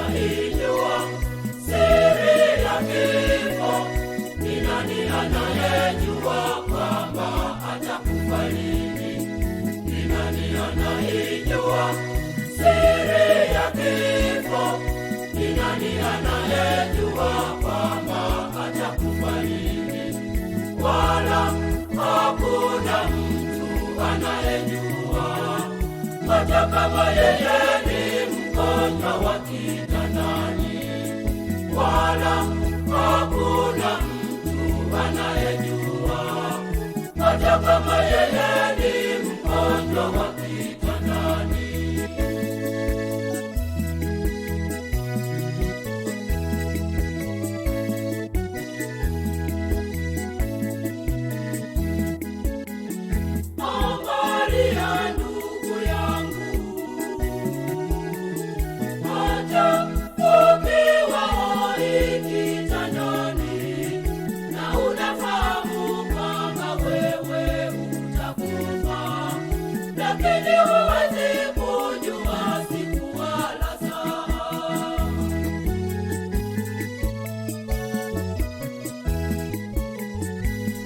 anaijua siri ya kifo? Ni nani anayejua kwamba atakufa lini? Ni nani anaijua siri ya kifo? Ni nani anayejua kwamba atakufa lini? Wala hakuna mtu anayejua, hata kama yeye ni mgonjwa wa kitandani. Wala hakuna mtu anayejua, hata kama yeye ni mgonjwa wa kitandani.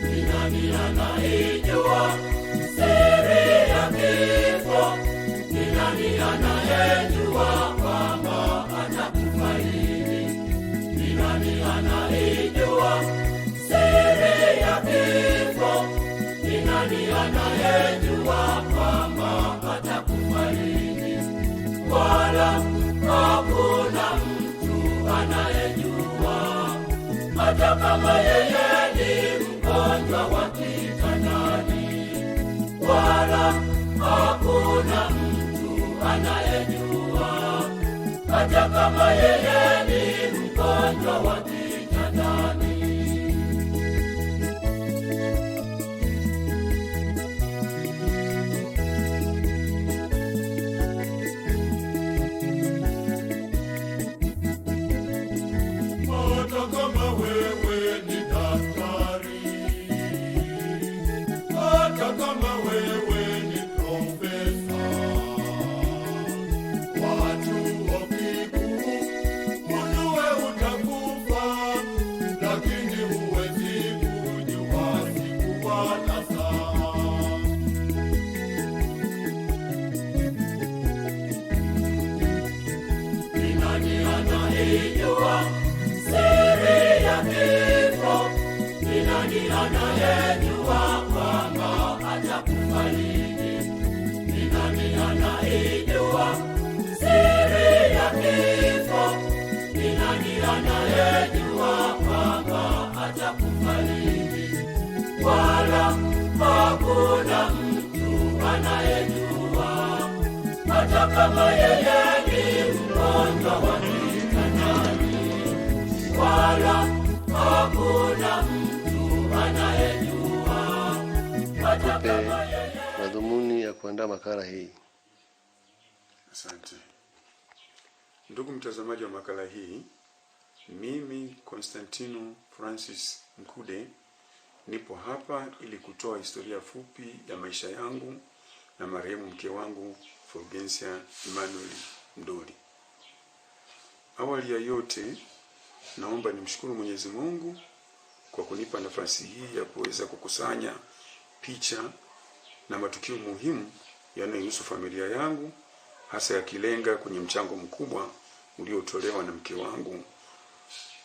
Ni anaijua siri ya kifo? Ni nani anayejua kwamba atakufa lini? Ni nani anaijua siri ya kifo? Ni nani anayejua kwamba atakufa lini? Wala hakuna mtu anayejua, hata kama yeye ni mgonjwa wa kitandani. Wala hakuna mtu anayejua, hata kama yeye ni mgonjwa wa kitandani. Hata kama wewe ni daktari, hata kama wewe ni profesa, watu wakikujua utakufa, lakini huwezi kujua siku wala saa. Ni nani anaijua siri ya kifo? Ni nani anayejua kwamba atakufa lini? Ni nani anaijua siri ya kifo? Ni nani anayejua kwamba atakufa lini? Wala hakuna mtu anayejua, hata kama yeye ni mgonjwa wa kitandani. Wala hakuna mtu anayejua, hata kama yeye. Madhumuni ya kuandaa makala hii. Asante. Ndugu mtazamaji wa makala hii, mimi Constantino Francis Mkude nipo hapa ili kutoa historia fupi ya maisha yangu na marehemu mke wangu Fulgensia Emmanuel Ndoli. Awali ya yote, naomba nimshukuru Mwenyezi Mungu kwa kunipa nafasi hii ya kuweza kukusanya picha na matukio muhimu yanayohusu familia yangu, hasa yakilenga kwenye mchango mkubwa uliotolewa na mke wangu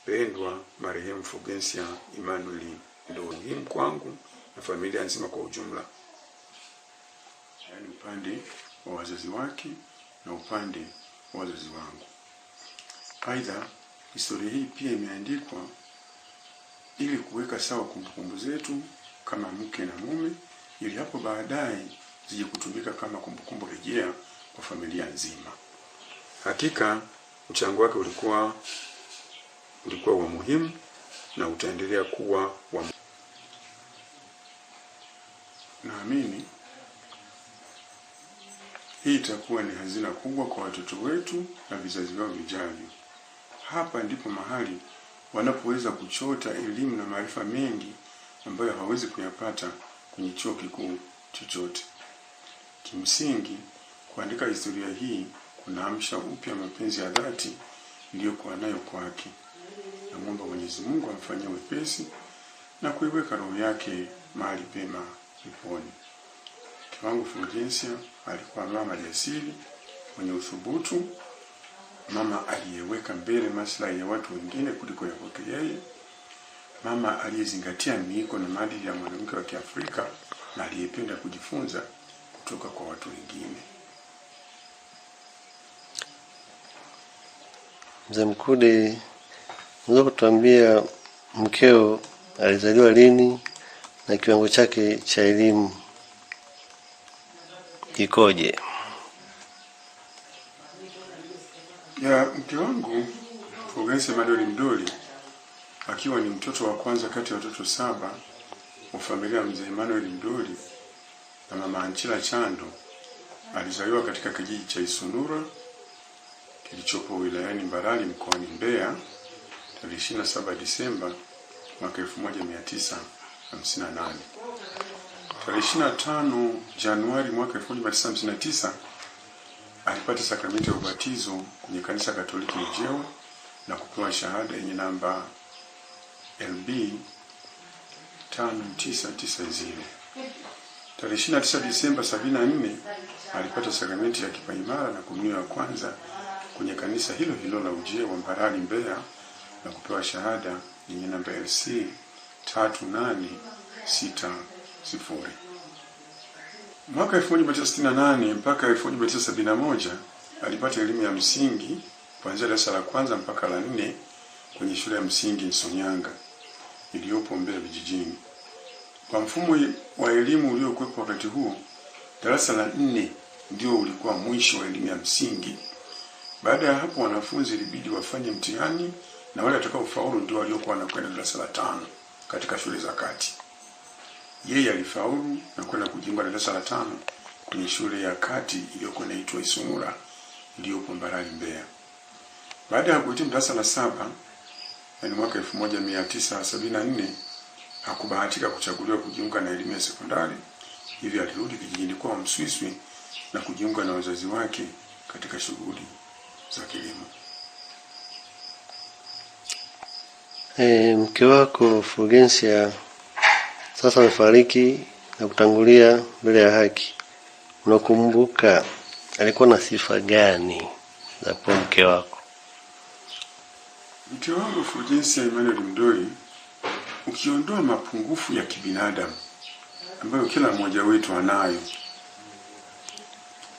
pendwa marehemu Fulgensia Emmanuel Ndoli kwangu na familia nzima kwa ujumla, yaani upande wa wazazi wake na upande wa wazazi wangu. Aidha, historia hii pia imeandikwa ili kuweka sawa kumbukumbu zetu kama mke na mume, ili hapo baadaye zije kutumika kama kumbukumbu rejea kwa familia nzima. Hakika mchango wake ulikuwa wa muhimu na utaendelea kuwa wa. Naamini hii itakuwa ni hazina kubwa kwa watoto wetu na vizazi vyao vijavyo. Hapa ndipo mahali wanapoweza kuchota elimu na maarifa mengi ambayo hawawezi kuyapata kwenye chuo kikuu chochote. Kimsingi, kuandika historia hii kunaamsha upya mapenzi ya dhati iliyokuwa nayo kwake. Namwomba Mwenyezi Mungu amfanyie wepesi na kuiweka roho yake mahali pema peponi. Mke wangu Fulgensia alikuwa mama jasiri, mwenye uthubutu, mama aliyeweka mbele maslahi ya watu wengine kuliko ya kwake yeye, mama aliyezingatia miiko na maadili ya mwanamke wa Kiafrika na aliyependa kujifunza kutoka kwa watu wengine. Mzee Mkude, unaweza kutuambia mkeo alizaliwa lini na kiwango chake cha elimu kikoje? Ya mke wangu Fulgensia Emmanuel Mdoli, akiwa ni mtoto wa kwanza kati ya watoto 7 wa familia ya mzee Emmanuel Mdoli na mama Anchila Chando, alizaliwa katika kijiji cha Isunura kilichopo wilayani Mbarali mkoani Mbeya tarehe 27 Disemba mwaka 1958. Tarehe 25 Januari mwaka 1959 alipata sakramenti ya ubatizo kwenye kanisa Katoliki Ujewe na kupewa shahada yenye namba LB 5990. Tarehe 29 Disemba 74 alipata sakramenti ya kipaimara na komunyo ya kwanza kwenye kanisa hilo hilo la Ujewe wa Mbarali Mbeya na kupewa shahada yenye namba LC 3860. Mwaka 1968 mpaka 1971 alipata elimu ya msingi kuanzia darasa la kwanza mpaka la 4 kwenye shule ya msingi Nsonyanga iliyopo Mbeya vijijini. Kwa mfumo wa elimu uliokuwepo wakati huo, darasa la 4 ndio ulikuwa mwisho wa elimu ya msingi. Baada ya hapo wanafunzi ilibidi wafanye mtihani na wale watakaofaulu ndio waliokuwa wanakwenda darasa la 5 katika shule za kati. Yeye alifaulu na kwenda kujiunga darasa la 5 kwenye shule ya kati iliyokuwa inaitwa Isunura iliyopo Mbarali Mbeya. Baada ya kuhitimu darasa la 7, yani mwaka 1974, hakubahatika kuchaguliwa kujiunga na elimu ya sekondari, hivyo alirudi kijijini kwao Mswiswi na kujiunga na wazazi wake katika shughuli za kilimo. Mke wako Fulgensia sasa amefariki na kutangulia mbele ya haki. Unakumbuka alikuwa na sifa gani za kuwa mke wako? Mke wangu Fulgensia Emmanuel Mdoli, ukiondoa mapungufu ya kibinadamu ambayo kila mmoja wetu anayo,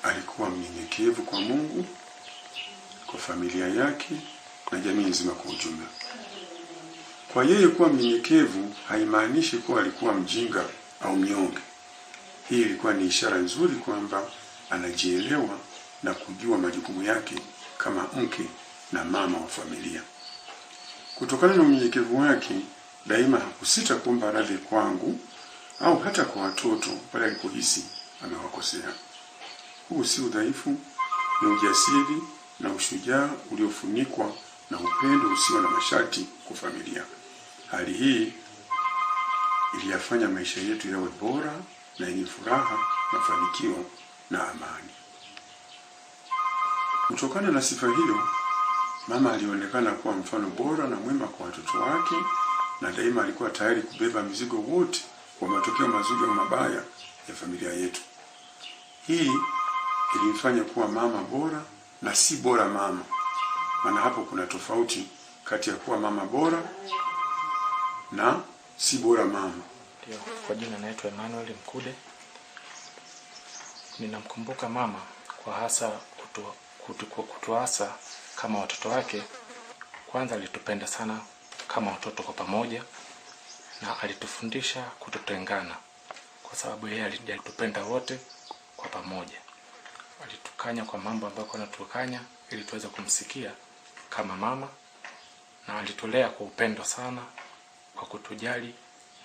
alikuwa mnyenyekevu kwa Mungu, kwa familia yake na jamii nzima kwa ujumla. Kwa yeye kuwa mnyenyekevu haimaanishi kuwa alikuwa mjinga au mnyonge. Hii ilikuwa ni ishara nzuri kwamba anajielewa na kujua majukumu yake kama mke na mama wa familia. Kutokana na unyenyekevu wake, daima hakusita kuomba radhi kwangu au hata kwa watoto pale alipohisi amewakosea. Huu si udhaifu, ni ujasiri na ushujaa uliofunikwa na upendo usio na masharti kwa familia. Hali hii iliyafanya maisha yetu yawe bora na yenye furaha, mafanikio na amani. Kutokana na sifa hiyo, mama alionekana kuwa mfano bora na mwema kwa watoto wake, na daima alikuwa tayari kubeba mzigo wote wa matokeo mazuri au mabaya ya familia yetu. Hii ilimfanya kuwa mama bora na si bora mama. Maana hapo kuna tofauti kati ya kuwa mama bora na si bora mama. Ndio, kwa jina naitwa Emmanuel Mkude. Ninamkumbuka mama kwa hasa kutuasa kama watoto wake. Kwanza alitupenda sana kama watoto kwa pamoja na alitufundisha kutotengana, kwa sababu yeye alitupenda wote kwa pamoja. Alitukanya kwa mambo ambayo anatukanya ili tuweze kumsikia kama mama, na alitulea kwa upendo sana, kwa kutujali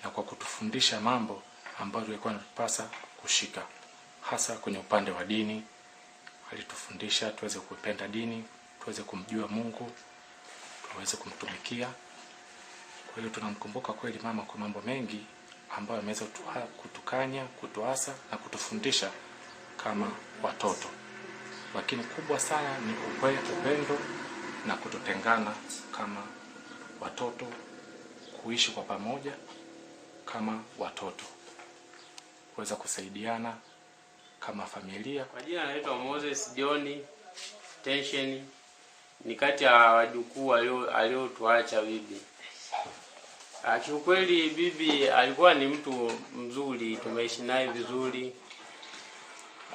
na kwa kutufundisha mambo ambayo tulikuwa tunapaswa kushika, hasa kwenye upande wa dini. Alitufundisha tuweze kupenda dini, tuweze kumjua Mungu, tuweze kumtumikia. Kwa hiyo tunamkumbuka kweli mama kwa mambo mengi ambayo ameweza kutukanya, kutuasa na kutufundisha kama watoto. Lakini kubwa sana ni upendo na kutotengana kama watoto, kuishi kwa pamoja kama watoto, kuweza kusaidiana kama familia. Kwa jina naitwa Moses John Tension, ni kati ya wajukuu aliotuacha bibi. Kiukweli bibi alikuwa ni mtu mzuri, tumeishi naye vizuri.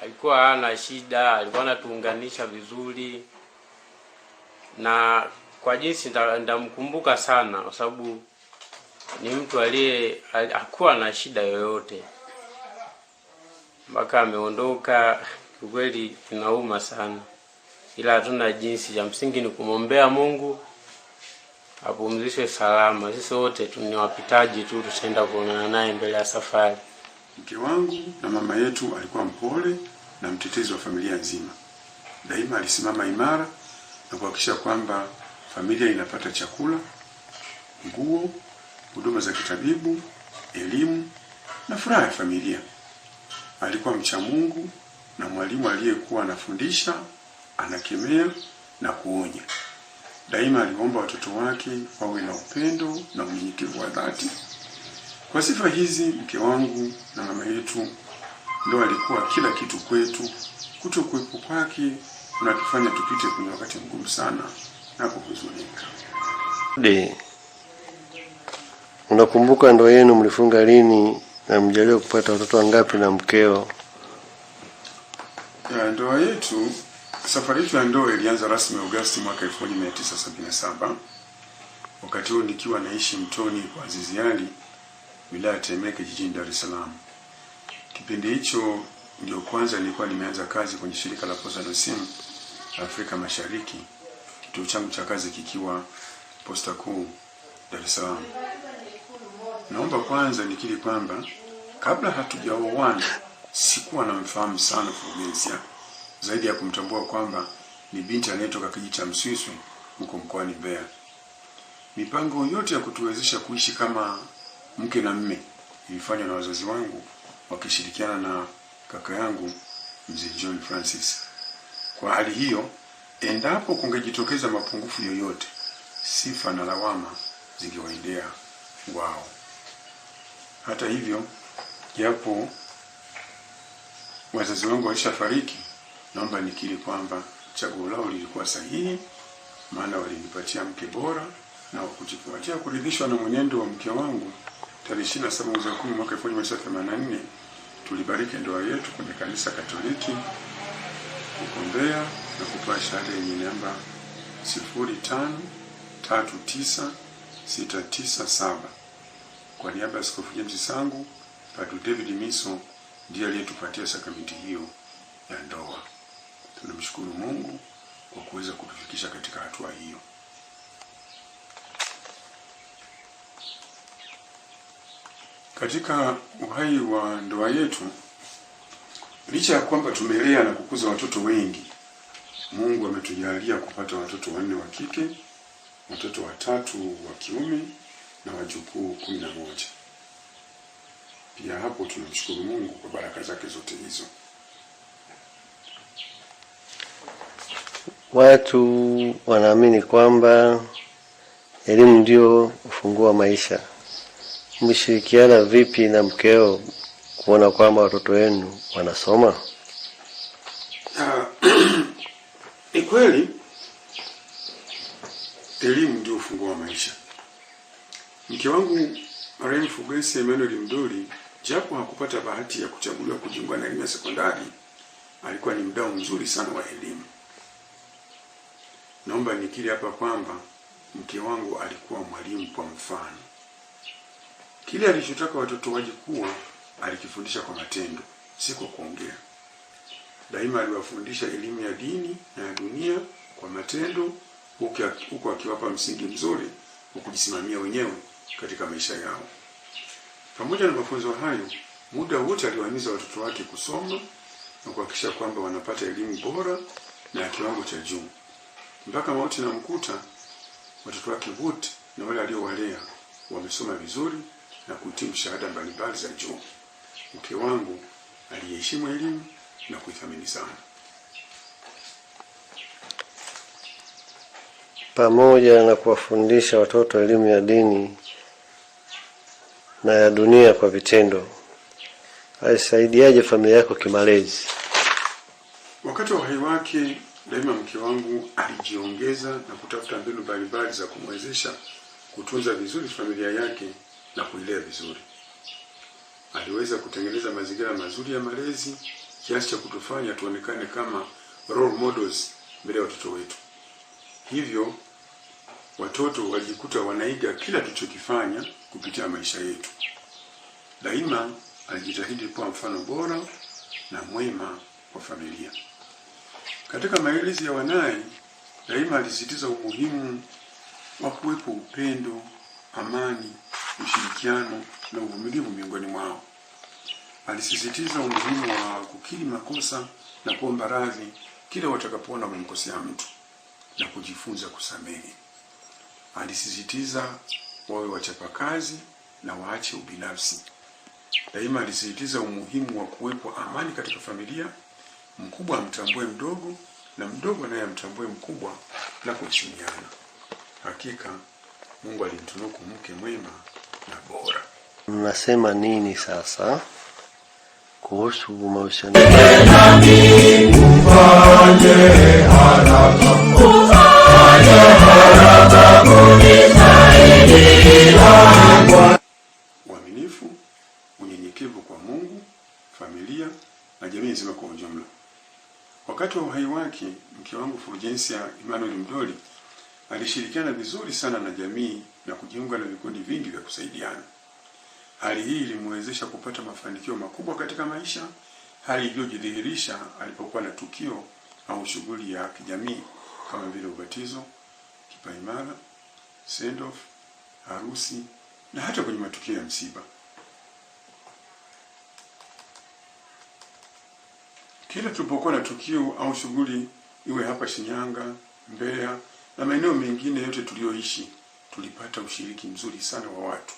Alikuwa hana shida, alikuwa anatuunganisha vizuri. Na kwa jinsi ndamkumbuka sana kwa sababu ni mtu hakuwa na shida yoyote. Mpaka ameondoka, kweli inauma sana. Ila hatuna jinsi, ya msingi ni kumwombea Mungu apumzishe salama. Sisi wote ni wapitaji tu, tutaenda kuonana naye mbele ya safari. Mke wangu na mama yetu alikuwa mpole na mtetezi wa familia nzima. Daima alisimama imara na kuhakikisha kwamba familia inapata chakula, nguo, huduma za kitabibu, elimu na furaha ya familia. Alikuwa mcha Mungu na mwalimu aliyekuwa anafundisha, anakemea na kuonya. Daima aliomba watoto wake wawe na upendo na unyenyekevu wa dhati. Kwa sifa hizi, mke wangu na mama yetu ndio alikuwa kila kitu kwetu. Kutokuwepo kwake kunatufanya tupite kwenye wakati mgumu sana na kuhuzunika. Unakumbuka ndoa yenu mlifunga lini na mjaliwa kupata watoto wangapi na mkeo? Ndoa yetu, safari yetu ya ndoa ilianza rasmi Agosti mwaka 1977. Wakati huo nikiwa naishi Mtoni kwa Azizi Ali, wilaya Temeke, jijini Dar es Salaam. Kipindi hicho ndio kwanza nilikuwa nimeanza kazi kwenye shirika la posta na simu Afrika Mashariki, kituo changu cha kazi kikiwa Posta Kuu Dar es Salaam. Naomba kwanza nikiri kwamba kabla hatujaoana sikuwa namfahamu sana Fulgensia, zaidi ya kumtambua kwamba ni binti anayetoka kijiji cha Mswiswi huko mkoani Mbeya. Mipango yote ya kutuwezesha kuishi kama mke na mme ilifanywa na wazazi wangu wakishirikiana na kaka yangu Mzee John Francis. Kwa hali hiyo, endapo kungejitokeza mapungufu yoyote, sifa na lawama zingewaendea wao. Hata hivyo, japo wazazi wangu walishafariki, naomba nikiri kwamba chaguo lao lilikuwa sahihi, maana walinipatia mke bora na kujipatia kuridhishwa na mwenendo wa mke wangu. Tarehe 27 mwezi wa 10 mwaka 1984 tulibariki ndoa yetu kwenye kanisa Katoliki huko Mbeya na kutoa shahada yenye namba 0539697. Kwa niaba ya Askofu James Sangu, Padre David Miso ndiye aliyetupatia sakramenti hiyo ya ndoa. Tunamshukuru Mungu kwa kuweza kutufikisha katika hatua hiyo. Katika uhai wa ndoa yetu, licha ya kwamba tumelea na kukuza watoto wengi, Mungu ametujalia kupata watoto 4 wa kike, watoto 3 wa kiume na wajukuu 11. Pia hapo tunamshukuru Mungu kwa baraka zake zote hizo. Watu wanaamini kwamba elimu ndio ufunguo wa maisha. Mshirikiana vipi na mkeo kuona kwamba watoto wenu wanasoma? Ni kweli elimu ndio ufunguo wa maisha. Mke wangu marehemu Fulgensia Emmanuel Mdoli, japo hakupata bahati ya kuchaguliwa kujiunga na elimu ya sekondari, alikuwa ni mdau mzuri sana wa elimu. Naomba nikiri hapa kwamba mke wangu alikuwa mwalimu kwa mfano. Kile alichotaka watoto waje kuwa alikifundisha kwa matendo, si kwa kuongea. Daima aliwafundisha elimu ya dini na ya dunia kwa matendo, huku akiwapa msingi mzuri wa kujisimamia wenyewe katika maisha yao. Pamoja na mafunzo hayo, muda wote aliwahimiza watoto wake kusoma na kuhakikisha kwamba wanapata elimu bora na ya kiwango cha juu. Mpaka mauti na mkuta, watoto wake wote na wale aliowalea wamesoma vizuri na kuhitimu shahada mbalimbali za juu. Mke wangu aliheshimu elimu na kuithamini sana. pamoja na kuwafundisha watoto elimu ya dini na ya dunia kwa vitendo, alisaidiaje familia yako kimalezi? Wakati wa uhai wake, daima mke wangu alijiongeza na kutafuta mbinu mbalimbali za kumwezesha kutunza vizuri familia yake na kuilea vizuri. Aliweza kutengeneza mazingira mazuri ya malezi kiasi cha kutufanya tuonekane kama role models mbele ya watoto wetu. Hivyo watoto walijikuta wanaiga kila tulichokifanya kupitia maisha yetu. Daima alijitahidi kuwa mfano bora na mwema kwa familia. Katika malezi ya wanae, daima alisisitiza umuhimu wa kuwepo upendo, amani, ushirikiano na uvumilivu miongoni mwao. Alisisitiza umuhimu wa kukiri makosa na kuomba radhi kila watakapoona wamemkosea mtu na kujifunza kusamehe. Alisisitiza wawe wachapakazi na waache ubinafsi. Daima alisisitiza umuhimu wa kuwepo amani katika familia, mkubwa amtambue mdogo na mdogo naye amtambue mkubwa na kuheshimiana. Hakika Mungu alimtunuku mke mwema na bora. Mnasema nini sasa kuhusu mahusiano? Uaminifu, unyenyekevu kwa Mungu, familia na jamii nzima kwa ujumla. Wakati wa uhai wake, mke wangu Fulgensia Emmanuel Mdoli alishirikiana vizuri sana na jamii na kujiunga na vikundi vingi vya kusaidiana. Hali hii ilimwezesha kupata mafanikio makubwa katika maisha, hali iliyojidhihirisha alipokuwa na tukio au shughuli ya kijamii kama vile ubatizo, kipaimara, send off, harusi na hata kwenye matukio ya msiba. Kila tulipokuwa na tukio au shughuli, iwe hapa Shinyanga, Mbeya na maeneo mengine yote tuliyoishi, tulipata ushiriki mzuri sana wa watu.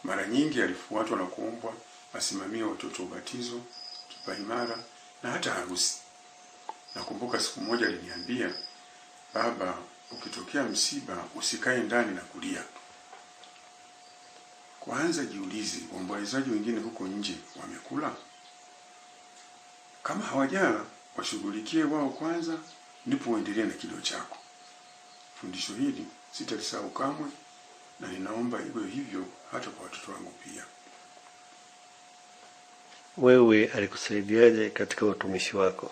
Mara nyingi alifuatwa na kuombwa asimamie watoto ubatizo, kipaimara na hata harusi. Nakumbuka siku moja aliniambia, "Baba, ukitokea msiba usikae ndani na kulia. Kwanza jiulize, waombolezaji wengine huko nje wamekula? Kama hawajala, washughulikie wao kwanza, ndipo uendelee na kilio chako." Fundisho hili sitalisahau kamwe na ninaomba iwe hivyo hata kwa watoto wangu pia. Wewe alikusaidiaje katika utumishi wako?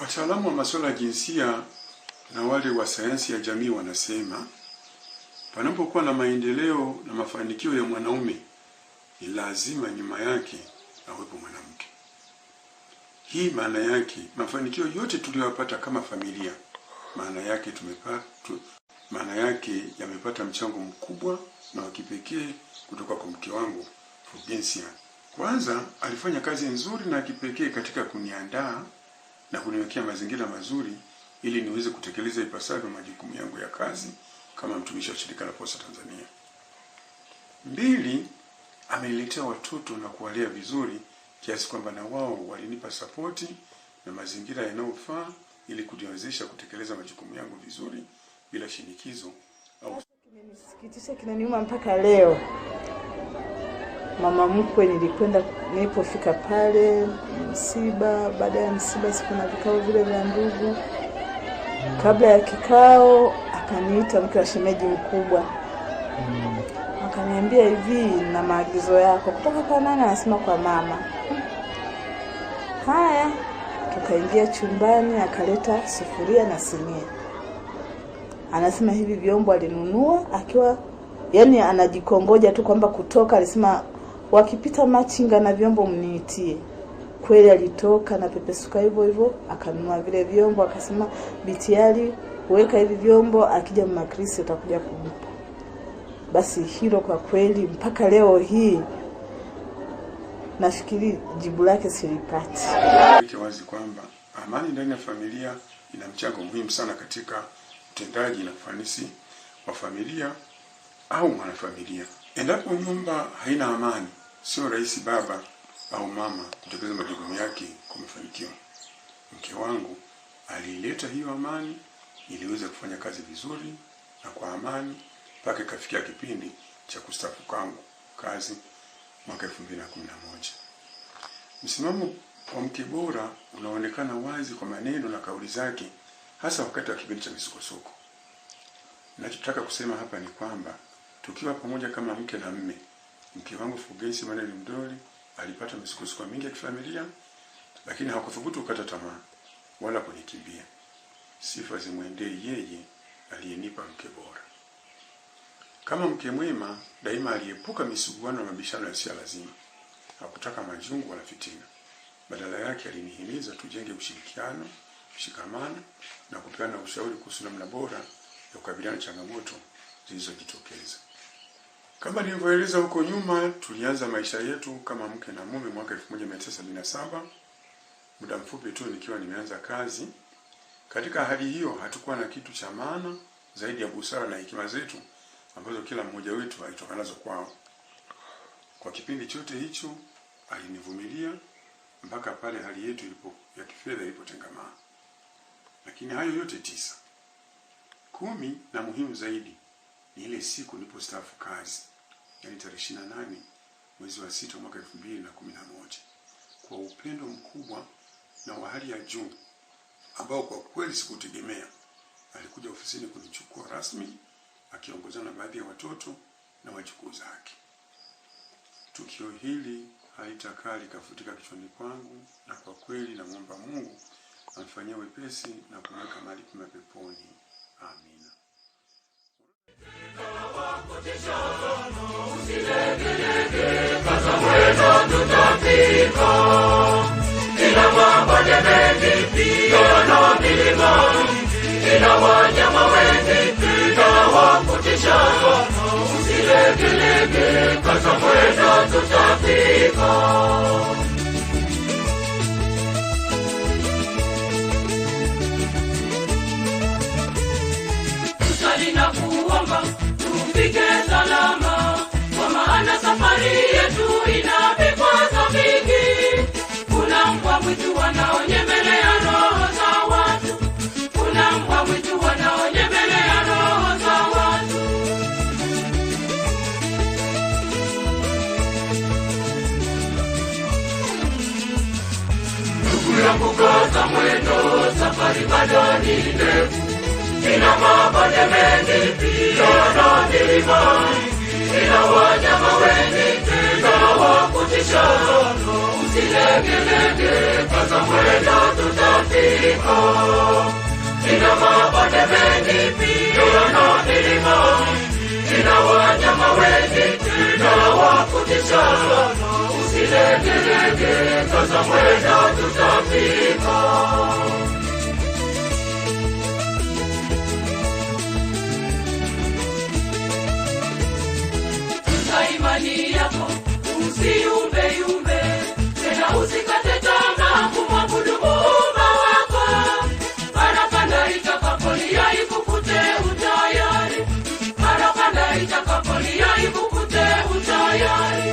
Wataalamu wa masuala ya jinsia na wale wa sayansi ya jamii wanasema, panapokuwa na maendeleo na mafanikio ya mwanaume, ni lazima nyuma yake awepo mwanamke. Hii maana yake mafanikio yote tuliyopata kama familia, maana yake yamepata mchango mkubwa na wa kipekee kutoka kwa mke wangu Fulgensia. Kwanza alifanya kazi nzuri na kipekee katika kuniandaa na kuniwekea mazingira mazuri ili niweze kutekeleza ipasavyo majukumu yangu ya kazi kama mtumishi wa shirika la Posta Tanzania. 2, ameniletea watoto na kuwalea vizuri kiasi kwamba na wao walinipa sapoti na mazingira yanayofaa ili kuniwezesha kutekeleza majukumu yangu vizuri bila shinikizo au. Kimenisikitisha, kinaniuma mpaka leo. Mama mkwe nilipofika pale msiba, baada ya msiba siku na vikao vile vya ndugu. Kabla ya kikao akaniita mke wa shemeji mkubwa. Akaniambia hivi, na maagizo yako kutoka kwa nani? Anasema kwa mama. Haya, tukaingia chumbani, akaleta sufuria na sinia. Anasema hivi vyombo alinunua akiwa anajikongoja tu kwamba kutoka. Alisema wakipita machinga na vyombo mniitie. Kweli alitoka na pepesuka hivyo hivyo akanunua vile vyombo. Akasema bitiali weka hivi vyombo, akija mama Chris utakuja kumpa. Basi hilo kwa kweli mpaka leo hii nafikiri jibu lake silipati. Ni wazi kwamba amani ndani ya familia ina mchango muhimu sana katika utendaji na ufanisi wa familia au mwanafamilia. Endapo nyumba haina amani, sio rahisi baba au mama kutekeleza majukumu yake kwa mafanikio. Mke wangu alileta hiyo amani, iliweza kufanya kazi vizuri na kwa amani mpaka ikafikia kipindi cha kustaafu kwangu kazi mwaka 2011. Msimamo wa mke bora unaonekana wazi kwa maneno na kauli zake, hasa wakati wa kipindi cha misukosuko. Ninachotaka kusema hapa ni kwamba tukiwa pamoja kama mke na mme, mke wangu Fulgencio Emmanuel Mdoli alipata misukosuko mingi ya kifamilia, lakini hakuthubutu kukata tamaa wala kunikimbia. Sifa zimwendee yeye aliyenipa mke bora. Kama mke mwema, daima aliepuka misuguano na mabishano yasiyo lazima. Hakutaka majungu wala fitina. Badala yake alinihimiza tujenge ushirikiano, mshikamano na kupeana ushauri kuhusu namna bora ya kukabiliana na changamoto zilizojitokeza. Kama nilivyoeleza huko nyuma, tulianza maisha yetu kama mke na mume mwaka 1977, muda mfupi tu nikiwa nimeanza kazi. Katika hali hiyo hatukuwa na kitu cha maana zaidi ya busara na hekima zetu ambazo kila mmoja wetu alitoka nazo kwao. Kwa kipindi chote hicho alinivumilia mpaka pale hali yetu ya kifedha ilipotengamana. Lakini hayo yote 9. 10 na muhimu zaidi ni ile siku nilipostaafu kazi, yani tarehe 28 mwezi wa 6 mwaka 2011. Kwa upendo mkubwa na wa hali ya juu ambao kwa kweli sikutegemea, alikuja ofisini kunichukua rasmi akiongozana na baadhi ya watoto na wajukuu zake. Tukio hili halitakaa likafutika kichwani kwangu, na kwa kweli namwomba Mungu amfanyie wepesi na kumweka mahali pema peponi. Amina. Usilegelege, kaza mwendo tutafika. Ila mabonde mengi pia na milima, ila wanyama wengi pia wa kutisha. Usilegelege, kaza mwendo tutafika. Ninakuomba tufike salama, kwa maana safari yetu ina vikwazo vingi. Kuna mbwa mwitu wanaonyemelea roho za watu, kuna mbwa mwitu wanaonyemelea roho za watu. Ndugu yangu kaza mwendo, safari bado ni ndefu. Ina mabonde mengi pia na milima, ina wanyama wengi tena wa kutisha. Usilegelege, kaza mwendo tutafika. Ina mabonde mengi pia na milima, ina wanyama wengi tena wa kutisha. Usilegelege, kaza mwendo tutafika. Imani yako usiumbe yumbe, tena usikate tamaa kumwabudu Muumba wako. Parapanda itakapolia ikukute utayari, parapanda itakapolia ikukute utayari.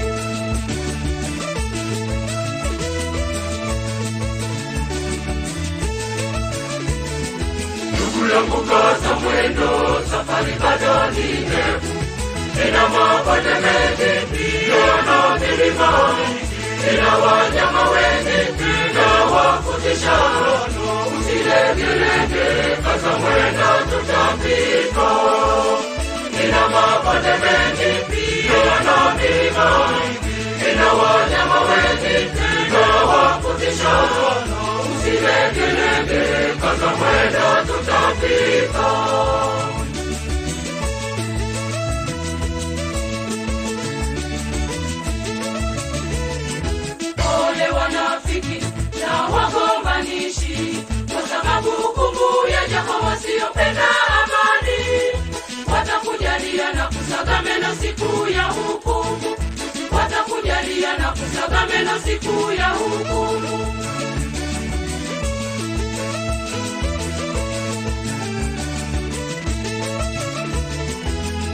Ndugu yangu kaza mwendo, safari bado ni ndefu. Ina mabonde mengi pia na milima, ina wanyama wengi tena wa kutisha. Usilegelege, kaza mwendo tutafika. Ina mabonde mengi pia na milima, ina wanyama wengi tena wa kutisha. Usilegelege, kaza mwendo tutafika. Na wagombanishi, kwa sababu hukumu yaja kwa wasiopenda amani. Watakujalia na kusaga meno siku ya hukumu, watakujalia na kusaga meno siku ya hukumu.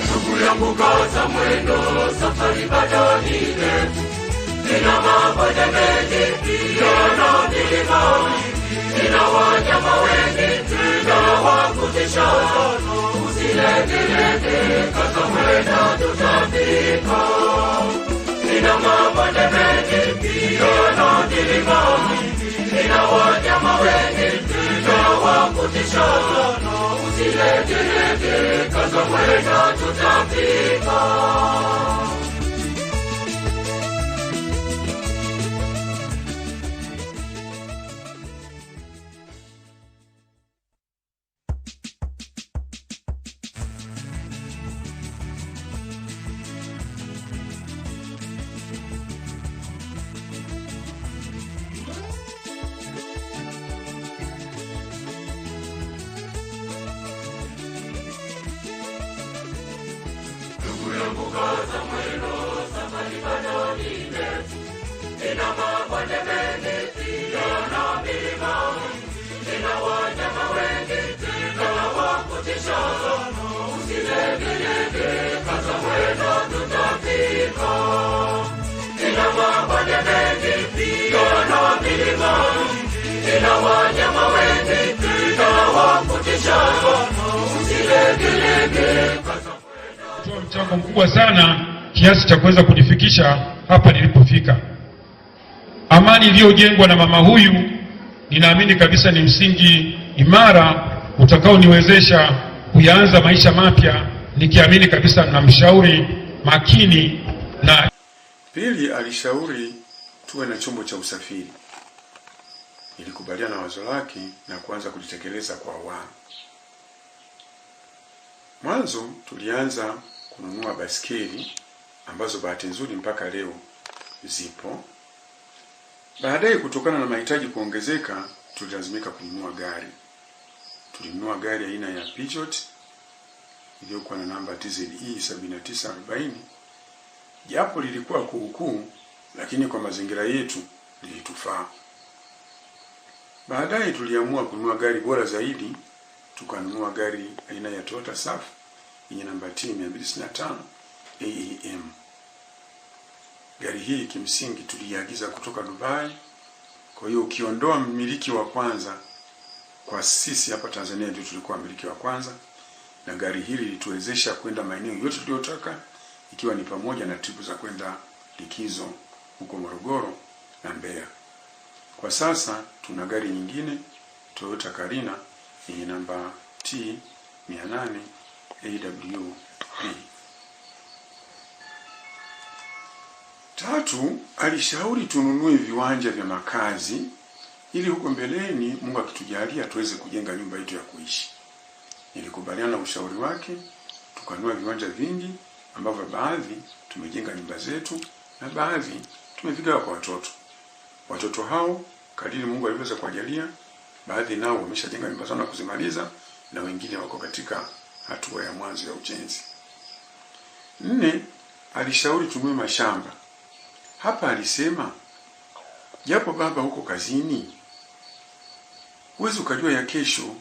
Ndugu yangu kaza mwendo, safari bado ni ndefu. Ina mabonde mengi pia na milima, ina wanyama wengi usilegilege, kaza mwendo tutafika. Ina mabonde mengi pia na milima mingi, ina wanyama wengi tena wa kutisha sana. Usilegilege, kaza mwendo tutafika. Ina mabonde mengi pia na milima mingi, ina wanyama wengi tena wa kutisha sana. Usilegilege, kaza mwendo tutafika. Ina mabonde mengi pia na milima mingi, ina wanyama wengi tena wa kutisha sana. Usilegilege, kaza mwendo. Mchango mkubwa sana kiasi cha kuweza kunifikisha hapa nilipofika. Amani iliyojengwa na mama huyu ninaamini kabisa ni msingi imara utakaoniwezesha kuanza maisha mapya, nikiamini kabisa na mshauri makini. Na pili, alishauri tuwe na chombo cha usafiri. Nilikubaliana na wazo lake na kuanza kulitekeleza kwa awamu. Mwanzo tulianza kununua baskeli ambazo bahati nzuri mpaka leo zipo. Baadaye kutokana na mahitaji kuongezeka, tulilazimika kununua gari. Tulinunua gari aina ya Peugeot iliyokuwa na namba TZE 7940. Japo lilikuwa kuukuu, lakini kwa mazingira yetu lilitufaa. Baadaye tuliamua kununua gari bora zaidi, tukanunua gari aina ya Toyota Surf yenye namba T225 AAM. Gari hii kimsingi tuliagiza kutoka Dubai. Kwa hiyo ukiondoa mmiliki wa kwanza, kwa sisi hapa Tanzania ndio tulikuwa mmiliki wa kwanza, na gari hili lituwezesha kwenda maeneo yote tuliyotaka, ikiwa ni pamoja na tripu za kwenda likizo huko Morogoro na Mbeya. Kwa sasa tuna gari nyingine Toyota Carina yenye namba T800 AWB. Tatu, alishauri tununue viwanja vya makazi ili huko mbeleni Mungu akitujalia tuweze kujenga nyumba yetu ya kuishi. Nilikubaliana na ushauri wake, tukanunua viwanja vingi ambavyo baadhi tumejenga nyumba zetu na baadhi tumevigawa kwa watoto. Watoto hao kadiri Mungu aliweza kuwajalia, baadhi nao wameshajenga nyumba zao na kuzimaliza, na wengine wako katika hatua ya mwanzo ya ujenzi. 4, alishauri tununue mashamba. Hapa alisema, japo baba huko kazini, huwezi ukajua ya kesho.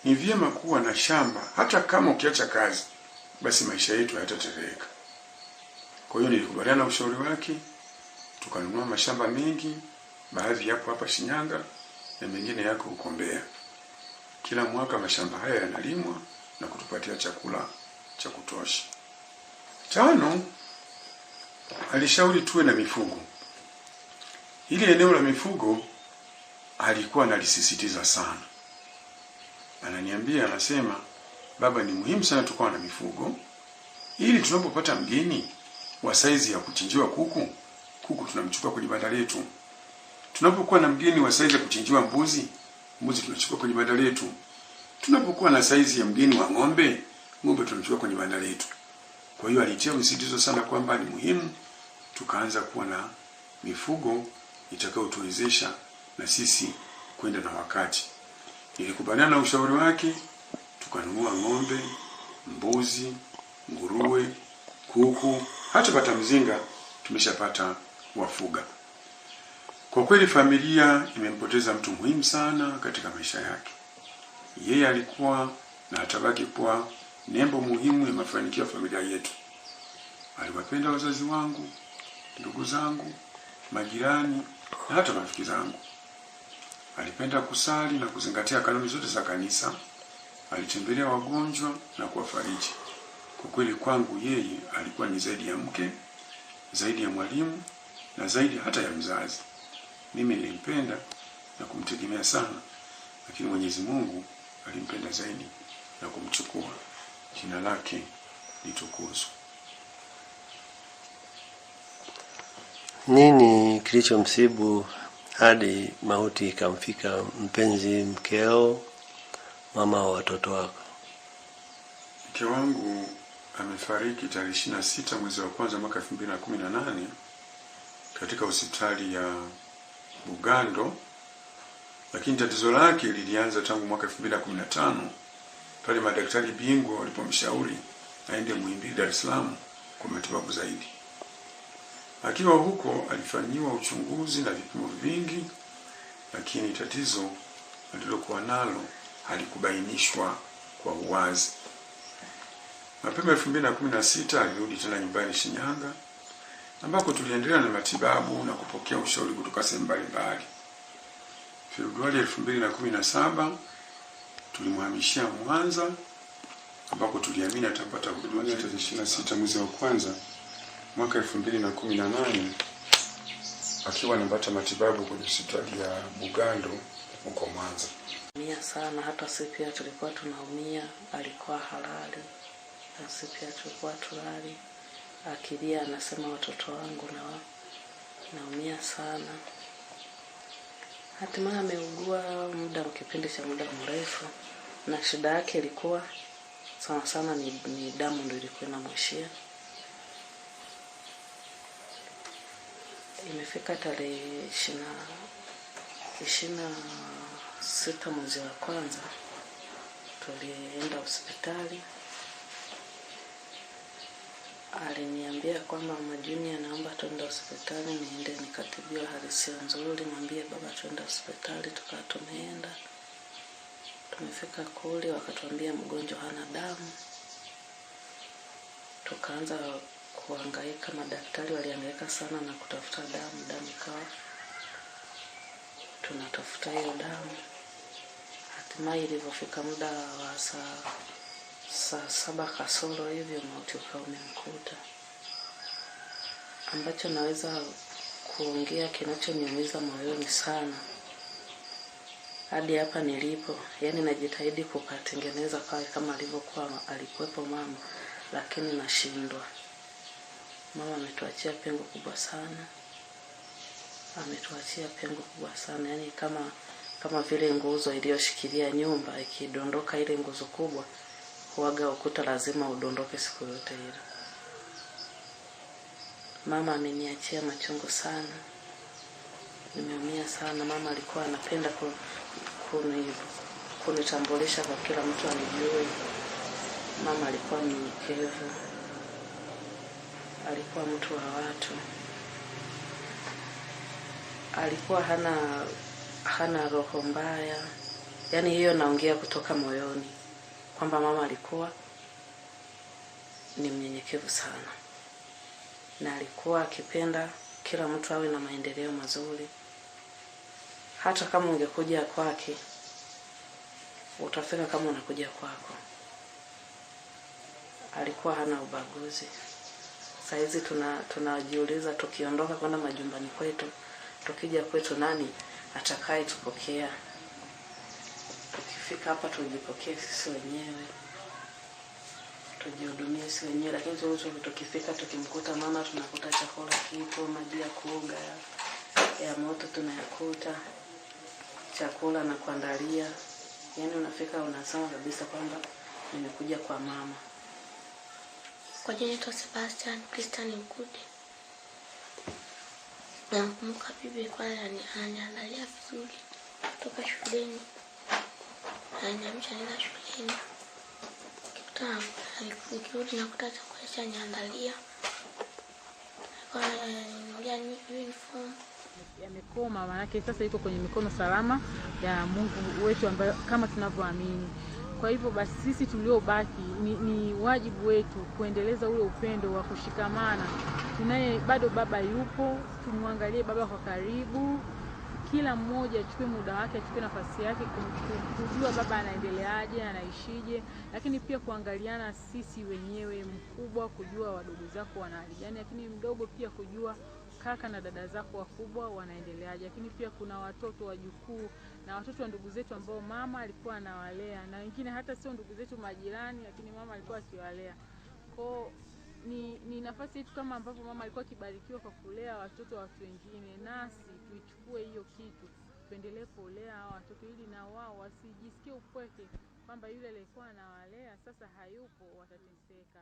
Ni vyema kuwa na shamba, hata kama ukiacha kazi, basi maisha yetu hayatatereka. Kwa hiyo nilikubaliana na ushauri wake, tukanunua mashamba mengi, baadhi yapo hapa Shinyanga na mengine yako huko Mbeya. Kila mwaka mashamba haya yanalimwa na kutupatia chakula cha kutosha. 5, alishauri tuwe na mifugo. Hili eneo la mifugo alikuwa analisisitiza sana. Ananiambia, anasema, baba, ni muhimu sana tukawa na mifugo ili tunapopata mgeni wa saizi ya kuchinjiwa kuku tunamchukua kwenye banda letu. Tunapokuwa na mgeni wa saizi ya kuchinjiwa mbuzi tunachukua kwenye banda letu. Tunapokuwa na saizi ya mgeni wa ng'ombe tunamchukua kwenye banda letu. Kwa hiyo alitia msisitizo sana kwamba ni muhimu tukaanza kuwa na mifugo itakayotuwezesha na sisi kwenda na wakati. Nilikubaliana na ushauri wake, tukanunua ng'ombe, mbuzi, nguruwe, kuku, hata bata mzinga tumeshapata wafuga. Kwa kweli familia imempoteza mtu muhimu sana katika maisha yake. Yeye alikuwa na atabaki kuwa nembo muhimu ya mafanikio ya familia yetu. Aliwapenda wazazi wangu, ndugu zangu, majirani na hata marafiki zangu. Alipenda kusali na kuzingatia kanuni zote za kanisa. alitembelea wagonjwa na kuwafariji. Kwa kweli kwangu yeye alikuwa ni zaidi ya mke, zaidi ya mwalimu na zaidi hata ya mzazi. Mimi nilimpenda na kumtegemea sana, lakini Mwenyezi Mungu alimpenda zaidi na kumchukua. Jina lake litukuzwe. Nini kilichomsibu hadi mauti ikamfika mpenzi mkeo, mama wa watoto wako? Mke wangu amefariki tarehe 26 mwezi wa kwanza mwaka 2018 katika hospitali ya Bugando, lakini tatizo lake lilianza tangu mwaka 2015 pale madaktari bingwa walipomshauri aende Muhimbili, Dar es Salaam kwa matibabu zaidi. Akiwa huko alifanyiwa uchunguzi na vipimo vingi, lakini tatizo alilokuwa nalo halikubainishwa kwa uwazi. Mapema 2016 alirudi tena nyumbani Shinyanga, ambako tuliendelea na matibabu na kupokea ushauri kutoka sehemu mbalimbali. Februari 2017 tulimhamishia Mwanza, ambako tuliamini atapata huduma. Tarehe 26 mwezi wa kwanza mwaka 2018 akiwa anapata matibabu kwenye hospitali ya Bugando huko Mwanza. Mia sana, hata sisi pia tulikuwa tunaumia, alikuwa halali. Na sisi pia tulikuwa tulali. Akilia anasema watoto wangu naumia sana. Hatimaye ameugua kipindi cha muda mrefu, na shida yake ilikuwa sana ni damu ndio ilikuwa inamwishia. Imefika tarehe 26 mwezi wa kwanza tulienda hospitali. Aliniambia kwamba Majuni anaomba twende hospitali niende nikatibiwa, hali sio nzuri, mwambie baba twende hospitali. Tukawa tumeenda. Tumefika kule wakatuambia mgonjwa hana damu. Tukaanza kuhangaika, madaktari walihangaika sana na kutafuta damu ikawa tunatafuta hiyo damu. Hatimaye ilipofika muda wa saa 7 kasoro hivyo mauti ukawa umemkuta. Ambacho naweza kuongea kinachoniumiza moyoni sana hadi hapa nilipo, yani najitahidi kupatengeneza pale kama alivyokuwa alikuwepo mama, lakini nashindwa. Mama ametuachia pengo kubwa sana. Yani kama vile nguzo iliyoshikilia nyumba ikidondoka, ile nguzo kubwa huaga ukuta lazima udondoke siku yote ile. Mama ameniachia machungu sana. Nimeumia sana. Mama alikuwa anapenda kunitambulisha kwa kila mtu anijue. Mama alikuwa mnyenyekevu. Alikuwa mtu wa watu. Alikuwa hana roho mbaya. Yani hiyo naongea kutoka moyoni, kwamba mama alikuwa ni mnyenyekevu sana. Na alikuwa akipenda kila mtu awe na maendeleo mazuri. Hata kama ungekuja kwake, utafika kama unakuja kwako. Alikuwa hana ubaguzi. Saizi tunajiuliza tukiondoka kwenda majumbani kwetu, tukija kwetu nani atakaye tupokea? Tukifika hapa tujipokee sisi wenyewe, tujihudumie sisi wenyewe. Lakini tukifika tukimkuta mama, tunakuta chakula kipo, maji ya kuoga ya moto tunayakuta, chakula na kuandalia. Yani unafika unasema kabisa kwamba nimekuja kwa mama. Kwa jina naitwa Sebastian Christian Mkude. Nakumbuka bibi kwa ananiandalia vizuri toka shuleni. Ananiamsha nenda shuleni. Nikirudi nakuta chakula chaniandalia. Kwa ninunulia uniform. Yamekoma, maana sasa iko kwenye mikono salama ya Mungu wetu ambaye kama tunavyoamini. Kwa hivyo basi sisi tuliobaki ni wajibu wetu kuendeleza ule upendo wa kushikamana. Tunaye bado baba yupo, tumwangalie baba kwa karibu. kila mmoja achukue muda wake, achukue nafasi yake kujua baba anaendeleaje, anaishije, lakini pia kuangaliana sisi wenyewe, mkubwa kujua wadogo zako wana hali gani, lakini mdogo pia kujua kaka na dada zako wakubwa wanaendeleaje. Lakini pia kuna watoto wajukuu na watoto wa ndugu zetu ambao mama alikuwa anawalea, na wengine hata sio ndugu zetu, majirani, lakini mama alikuwa akiwalea. Kwa ni nafasi yetu, kama ambavyo mama alikuwa akibarikiwa kwa kulea watoto wa watu wengine, nasi tuichukue hiyo kitu, tuendelee kulea hao watoto ili na wao wasijisikie upweke kwamba yule aliyekuwa anawalea sasa hayupo, watateseka.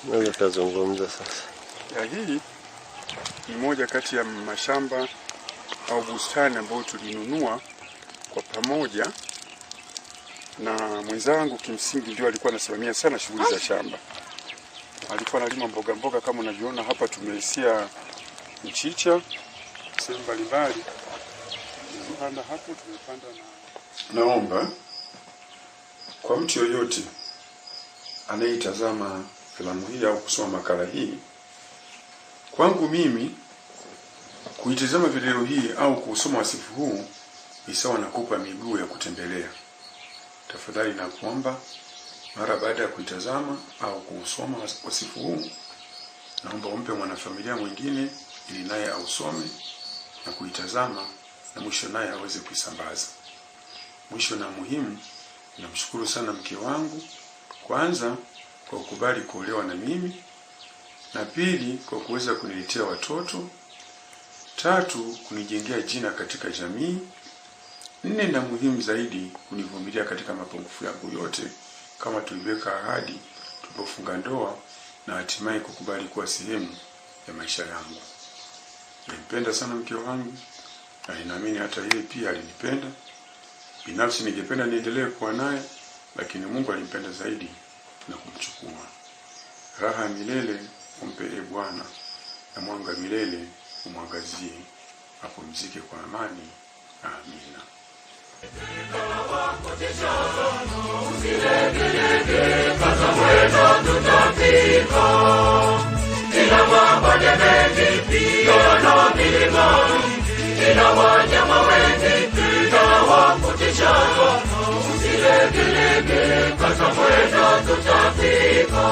Ndio tazungumza sasa. Hii ni moja kati ya mashamba au bustani ambayo tulinunua kwa pamoja, na mwenzangu kimsingi ndio alikuwa anasimamia sana shughuli za shamba. Alikuwa analima mboga mboga kama unavyoona hapa, tumeisia mchicha sehemu mbalimbali. Tumepanda hapo, tumepanda na naomba kwa mtu yoyote anayetazama filamu hii au kusoma makala hii, kwangu mimi kuitazama video hii au kusoma wasifu huu ni sawa na kupa miguu ya kutembelea. Tafadhali na kuomba mara baada ya kuitazama au kusoma wasifu huu, naomba umpe mwanafamilia mwingine ili naye ausome na kuitazama na mwisho naye aweze kuisambaza. Mwisho na muhimu, namshukuru sana mke wangu, kwanza kwa kukubali kuolewa na mimi, na pili kwa kuweza kuniletea watoto, tatu kunijengea jina katika jamii, nne na muhimu zaidi kunivumilia katika mapungufu yangu yote kama tuliweka ahadi tulipofunga ndoa, na hatimaye kukubali kuwa sehemu ya maisha yangu. Nilimpenda sana mke wangu na ninaamini hata yeye pia alinipenda. Binafsi ningependa niendelee kuwa naye, lakini Mungu alimpenda zaidi na kumchukua. Raha milele umpe Bwana, na mwanga milele umwangazie, apumzike kwa amani. Amina. Ila mabonde mengi pia na milima, ila wanyama wengi pia wakutisha. Usilegelege, kaza mwendo tutafika.